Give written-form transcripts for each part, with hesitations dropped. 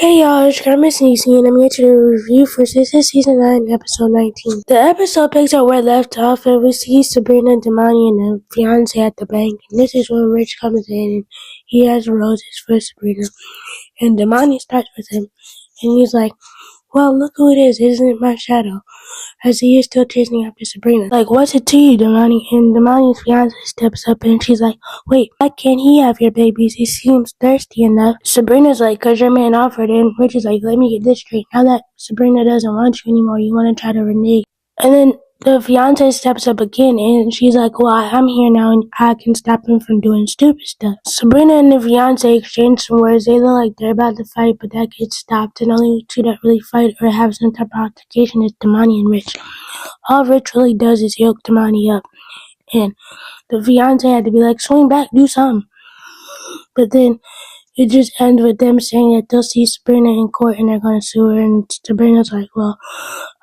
Hey y'all, it's Missniecytv and I'm here to do a review for Sistas Season 9, Episode 19. The episode picks up where it left off and we see Sabrina, Damani, and the fiance at the bank. And this is when Rich comes in and he has roses for Sabrina. And Damani starts with him and he's like, well, look who it is, isn't it my shadow? As he is still chasing after Sabrina. Like, what's it to you, Damani? And Damani's fiance steps up and she's like, wait, why can't he have your babies? He seems thirsty enough. Sabrina's like, cause your man offered, and Rich is like, let me get this straight. Now that Sabrina doesn't want you anymore, you want to try to renege. And then the fiance steps up again and she's like, well, I'm here now and I can stop him from doing stupid stuff. Sabrina and the fiance exchange some words. They look like they're about to fight, but that gets stopped. And only two that really fight or have some type of altercation is Damani and Rich. All Rich really does is yoke Damani up. And the fiance had to be like, swing back, do something. But then it just ends with them saying that they'll see Sabrina in court and they're going to sue her. And Sabrina's like, well,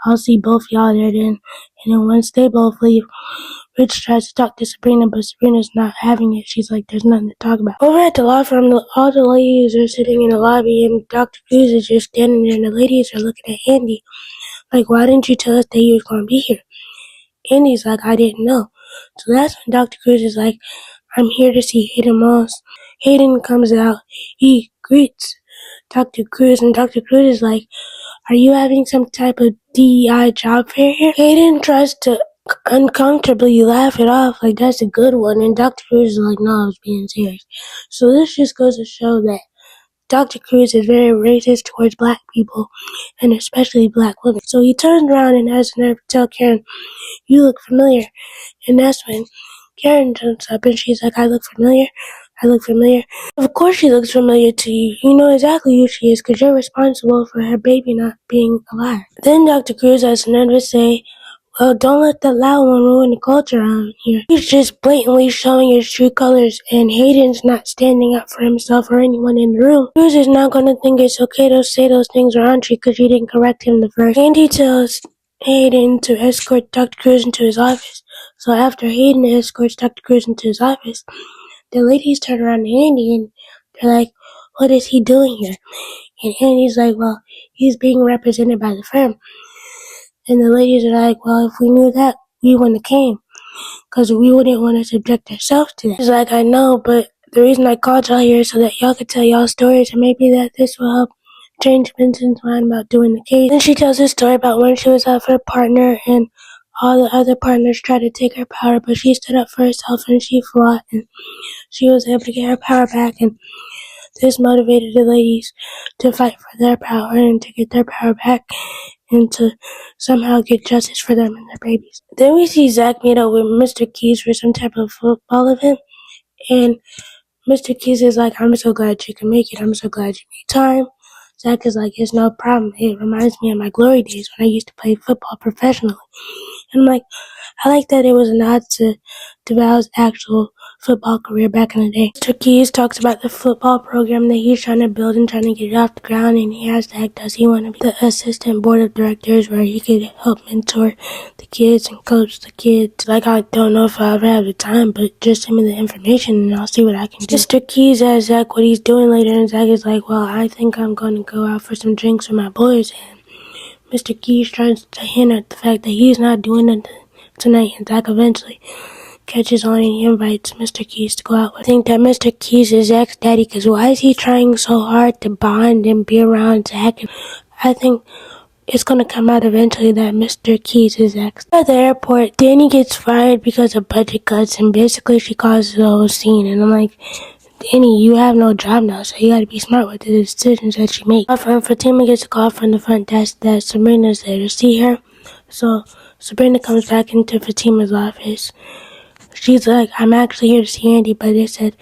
I'll see both y'all there then. And then once they both leave, Rich tries to talk to Sabrina, but Sabrina's not having it. She's like, there's nothing to talk about. Over at the law firm, all the ladies are sitting in the lobby and Dr. Cruz is just standing there and the ladies are looking at Andy. Like, why didn't you tell us that you was going to be here? Andy's like, I didn't know. So that's when Dr. Cruz is like, I'm here to see Hayden Moss. Hayden comes out. He greets Dr. Cruz, and Dr. Cruz is like, are you having some type of DEI job fair here? Hayden tries to uncomfortably laugh it off, like that's a good one, and Dr. Cruz is like, no, I was being serious. So this just goes to show that Dr. Cruz is very racist towards black people, and especially black women. So he turns around and has the nerve to tell Karen, you look familiar. And that's when Karen jumps up and she's like, I look familiar? I look familiar? Of course she looks familiar to you. You know exactly who she is because you're responsible for her baby not being alive. Then Dr. Cruz has the nerve to say, well, don't let that loud one ruin the culture around here. He's just blatantly showing his true colors, and Hayden's not standing up for himself or anyone in the room. Cruz is not going to think it's okay to say those things around you because you didn't correct him the first. Andy tells Hayden to escort Dr. Cruz into his office. So after Hayden escorts Dr. Cruz into his office, the ladies turn around to Andy and they're like, what is he doing here? And Andy's like, well, he's being represented by the firm. And the ladies are like, well, if we knew that, we wouldn't have came. Because we wouldn't want to subject ourselves to that. He's like, I know, but the reason I called y'all here is so that y'all could tell y'all stories and maybe that this will help change Vincent's mind about doing the case. Then she tells a story about when she was out for a partner and all the other partners tried to take her power, but she stood up for herself and she fought and she was able to get her power back, and this motivated the ladies to fight for their power and to get their power back and to somehow get justice for them and their babies. Then we see Zach meet up with Mr. Keys for some type of football event, and Mr. Keys is like, I'm so glad you can make it. I'm so glad you made time. Zach is like, it's no problem. It reminds me of my glory days when I used to play football professionally. And I'm like, I like that it was a nod to Val's actual football career back in the day. Mr. Keys talks about the football program that he's trying to build and trying to get it off the ground, and he asked Zach, does he want to be the assistant board of directors where he could help mentor the kids and coach the kids? Like, I don't know if I'll ever have the time, but just send me the information and I'll see what I can do. Mr. Keys asks Zach what he's doing later, and Zach is like, well, I think I'm going to go out for some drinks with my boys. And Mr. Keys tries to hint at the fact that he's not doing it tonight, and Zach eventually catches on and he invites Mr. Keys to go out with him. I think that Mr. Keys is Zach's daddy, because why is he trying so hard to bond and be around Zach? I think it's going to come out eventually that Mr. Keys is Zach's. At the airport, Danny gets fired because of budget cuts, and basically she causes the whole scene, and I'm like, Danny, you have no job now, so you gotta be smart with the decisions that you make. Fatima gets a call from the front desk that Sabrina's there to see her, so Sabrina comes back into Fatima's office. She's like, I'm actually here to see Andy, but they said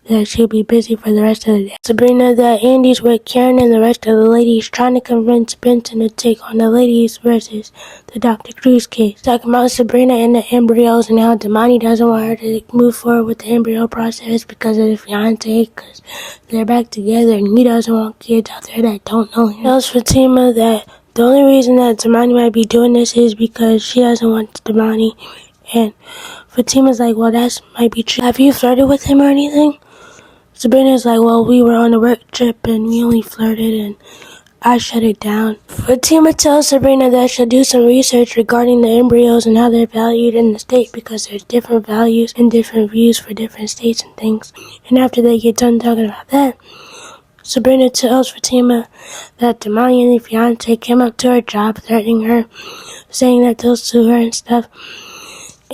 that she'll be busy for the rest of the day. Sabrina, that Andy's with Karen and the rest of the ladies trying to convince Benson to take on the ladies versus the Dr. Cruz case. Talking about Sabrina and the embryos and how Damani doesn't want her to move forward with the embryo process because of the fiance, because they're back together and he doesn't want kids out there that don't know him. He tells Fatima that the only reason that Damani might be doing this is because she doesn't want Damani. And Fatima's like, well, that might be true. Have you flirted with him or anything? Sabrina's like, well, we were on a work trip and we only flirted and I shut it down. Fatima tells Sabrina that she'll do some research regarding the embryos and how they're valued in the state because there's different values and different views for different states and things. And after they get done talking about that, Sabrina tells Fatima that Damani and the fiance came up to her job threatening her, saying that they'll sue her and stuff.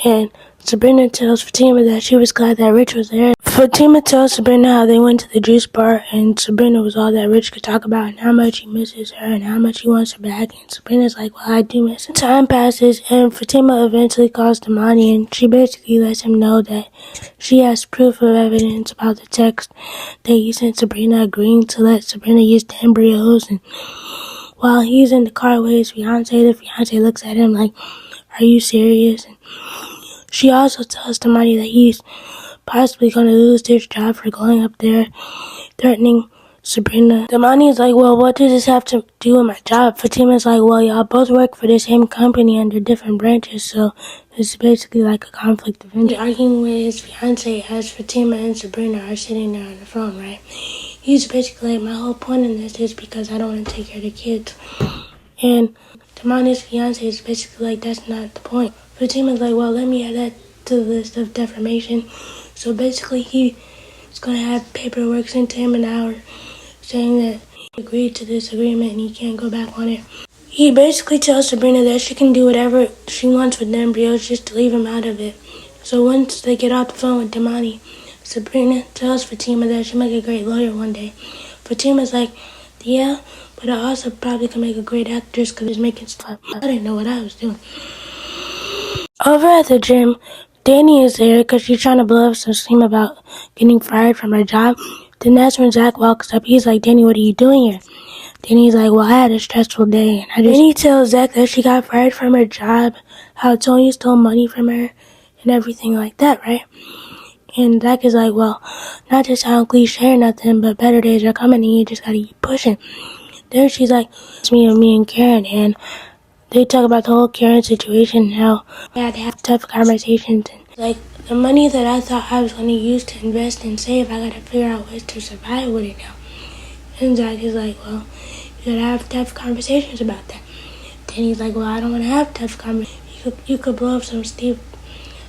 And Sabrina tells Fatima that she was glad that Rich was there. Fatima tells Sabrina how they went to the juice bar and Sabrina was all that Rich could talk about and how much he misses her and how much he wants her back. And Sabrina's like, well, I do miss her. Time passes and Fatima eventually calls Damani and she basically lets him know that she has proof of evidence about the text that he sent Sabrina agreeing to let Sabrina use the embryos. And while he's in the car with his fiance, the fiance looks at him like, are you serious? And she also tells Damani that he's possibly going to lose his job for going up there, threatening Sabrina. Damani's like, well, what does this have to do with my job? Fatima's like, well, y'all both work for the same company under different branches, so it's basically like a conflict of interest. He's arguing with his fiance as Fatima and Sabrina are sitting there on the phone, right? He's basically like, my whole point in this is because I don't want to take care of the kids. And Damani's fiance is basically like, that's not the point. Fatima's like, well, let me add that to the list of defamation. So basically, he's going to have paperwork sent to him an hour saying that he agreed to this agreement and he can't go back on it. He basically tells Sabrina that she can do whatever she wants with the embryos just to leave him out of it. So once they get off the phone with Damani, Sabrina tells Fatima that she'll make a great lawyer one day. Fatima's like, yeah, but I also probably can make a great actress because it's making stuff. I didn't know what I was doing. Over at the gym, Danny is there because she's trying to blow up some steam about getting fired from her job. Then that's when Zach walks up. He's like, Danny, what are you doing here? Danny's like, well, I had a stressful day. And he tells Zach that she got fired from her job, how Tony stole money from her, and everything like that, right? And Zach is like, well, not to sound cliche or nothing, but better days are coming and you just gotta keep pushing. Then she's like, it's me and Karen, and they talk about the whole Karen situation, how they had to have tough conversations. And like, the money that I thought I was going to use to invest and save, I got to figure out ways to survive with it now. And Zach is like, well, you got to have tough conversations about that. Then he's like, well, I don't want to have tough conversations. You could blow up some steam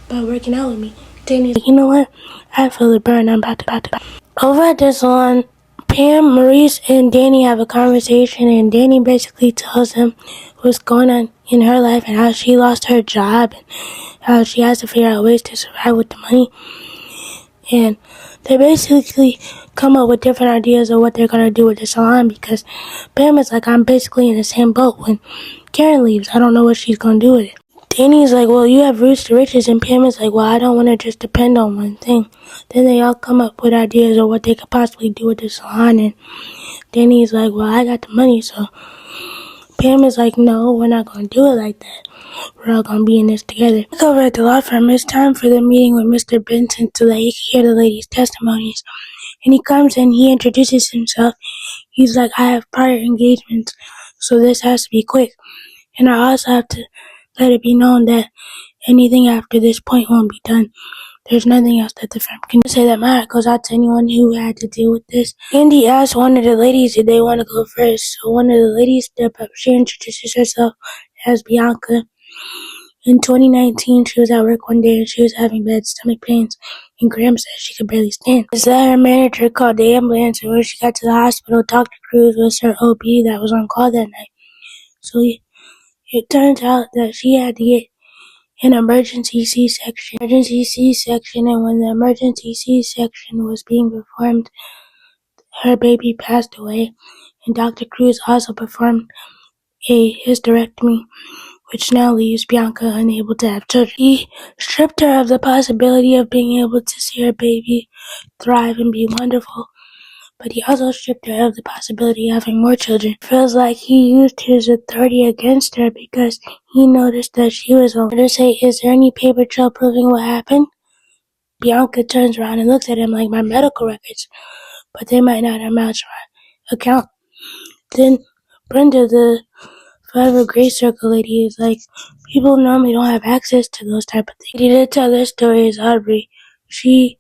by working out with me. Then he's like, you know what? I feel the burn. I'm about to. Over at the salon, Pam, Maurice, and Danny have a conversation, and Danny basically tells him what's going on in her life and how she lost her job and how she has to figure out ways to survive with the money. And they basically come up with different ideas of what they're going to do with the salon because Pam is like, I'm basically in the same boat when Karen leaves. I don't know what she's going to do with it. Danny's like, well, you have roots to riches, and Pam is like, well, I don't want to just depend on one thing. Then they all come up with ideas of what they could possibly do with the salon, and Danny's like, well, I got the money, so Pam is like, no, we're not going to do it like that. We're all going to be in this together. Over at the law firm, it's time for the meeting with Mr. Benson so that he can hear the ladies' testimonies. And he comes in, he introduces himself. He's like, I have prior engagements, so this has to be quick. And I also have to let it be known that anything after this point won't be done. There's nothing else that the firm can say that my heart goes out to anyone who had to deal with this. Andy asked one of the ladies if they want to go first. So one of the ladies stepped up. She introduces herself as Bianca. In 2019, she was at work one day and she was having bad stomach pains. And Graham said she could barely stand. Is that her manager called the ambulance, and when she got to the hospital, Dr. Cruz was her OB that was on call that night. So it turns out that she had to get an emergency C-section. And when the emergency C-section was being performed, her baby passed away. And Dr. Cruz also performed a hysterectomy, which now leaves Bianca unable to have children. He stripped her of the possibility of being able to see her baby thrive and be wonderful, but he also stripped her of the possibility of having more children. It feels like he used his authority against her because he noticed that she was alone. To say, is there any paper trail proving what happened? Bianca turns around and looks at him like, my medical records, but they might not amount to my account. Then Brenda, the Forever Grace Circle lady, is like, people normally don't have access to those type of things. He did tell their story is Aubrey. She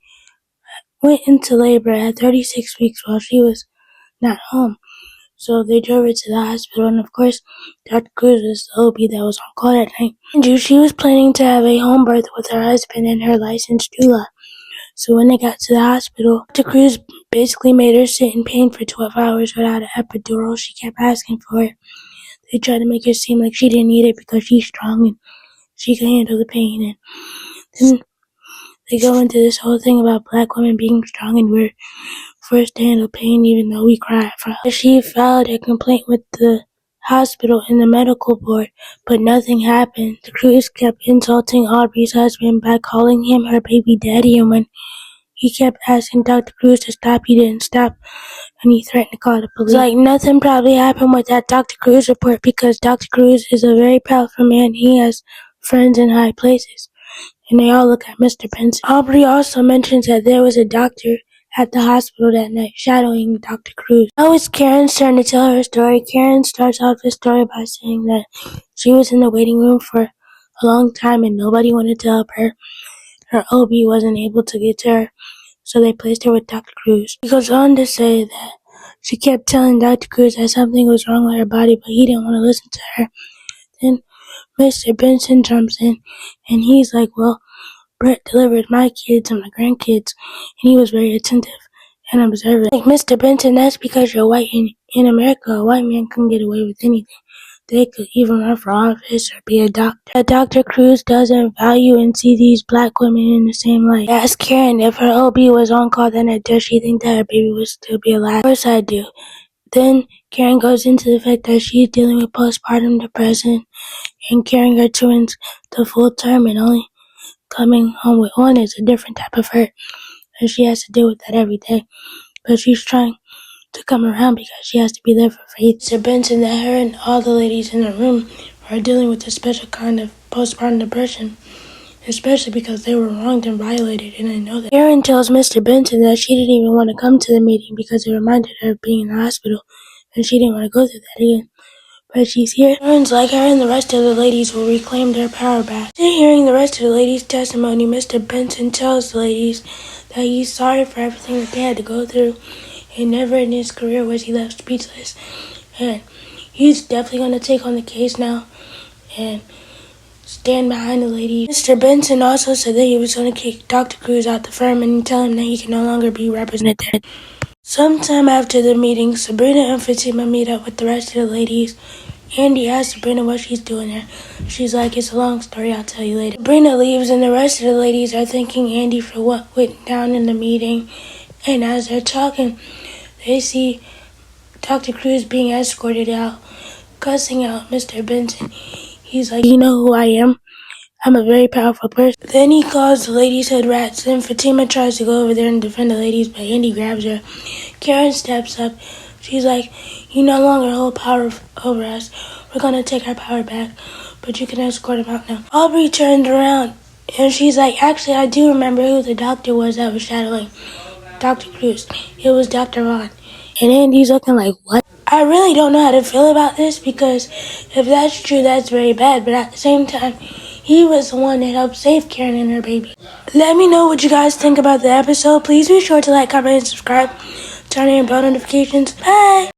went into labor at 36 weeks while she was not home. So they drove her to the hospital, and of course, Dr. Cruz was the OB that was on call that night. And she was planning to have a home birth with her husband and her licensed doula. So when they got to the hospital, Dr. Cruz basically made her sit in pain for 12 hours without an epidural. She kept asking for it. They tried to make her seem like she didn't need it because she's strong and she can handle the pain. And then they go into this whole thing about black women being strong and we're forced to handle pain even though we cry. She filed a complaint with the hospital and the medical board, but nothing happened. The Cruz kept insulting Aubrey's husband by calling him her baby daddy, and when he kept asking Dr. Cruz to stop, he didn't stop, and he threatened to call the police. Like nothing probably happened with that Dr. Cruz report because Dr. Cruz is a very powerful man. He has friends in high places, and they all look at Mr. Benson. Aubrey also mentions that there was a doctor at the hospital that night shadowing Dr. Cruz. Now it's Karen's turn to tell her story. Karen starts off the story by saying that she was in the waiting room for a long time and nobody wanted to help her. Her OB wasn't able to get to her, so they placed her with Dr. Cruz. She goes on to say that she kept telling Dr. Cruz that something was wrong with her body, but he didn't want to listen to her. Then Mr. Benson jumps in, and he's like, well, Brett delivered my kids and my grandkids, and he was very attentive and observant. Like, Mr. Benson, that's because you're white, and in America, a white man can get away with anything. They could even run for office or be a doctor. Dr. Cruz doesn't value and see these black women in the same light. I asked Karen if her OB was on call that night, does she think that her baby would still be alive? Of course I do. Then Karen goes into the fact that she's dealing with postpartum depression and carrying her twins to full term and only coming home with one is a different type of hurt, and she has to deal with that every day. But she's trying to come around because she has to be there for Faith. Mr. Benson, that her and all the ladies in the room are dealing with a special kind of postpartum depression, especially because they were wronged and violated, and I know that. Karen tells Mr. Benson that she didn't even want to come to the meeting because it reminded her of being in the hospital, and she didn't want to go through that again. But she's here. Turns like her and the rest of the ladies will reclaim their power back. After hearing the rest of the ladies' testimony, Mr. Benson tells the ladies that he's sorry for everything that they had to go through, and never in his career was he left speechless. And he's definitely going to take on the case now and stand behind the ladies. Mr. Benson also said that he was going to kick Dr. Cruz out the firm and tell him that he can no longer be represented there. Sometime after the meeting, Sabrina and Fatima meet up with the rest of the ladies. Andy asks Sabrina what she's doing there. She's like, it's a long story, I'll tell you later. Sabrina leaves and the rest of the ladies are thanking Andy for what went down in the meeting. And as they're talking, they see Dr. Cruz being escorted out, cussing out Mr. Benson. He's like, you know who I am? I'm a very powerful person. Then he calls the ladies hood rats. Then Fatima tries to go over there and defend the ladies, but Andy grabs her. Karen steps up. She's like, you no longer hold power over us. We're going to take our power back, but you can escort him out now. Aubrey turned around, and she's like, actually, I do remember who the doctor was that was shadowing Dr. Cruz. It was Dr. Vaughn. And Andy's looking like, what? I really don't know how to feel about this because if that's true, that's very bad. But at the same time, he was the one that helped save Karen and her baby. Let me know what you guys think about the episode. Please be sure to like, comment, and subscribe. Turn on your bell notifications. Bye!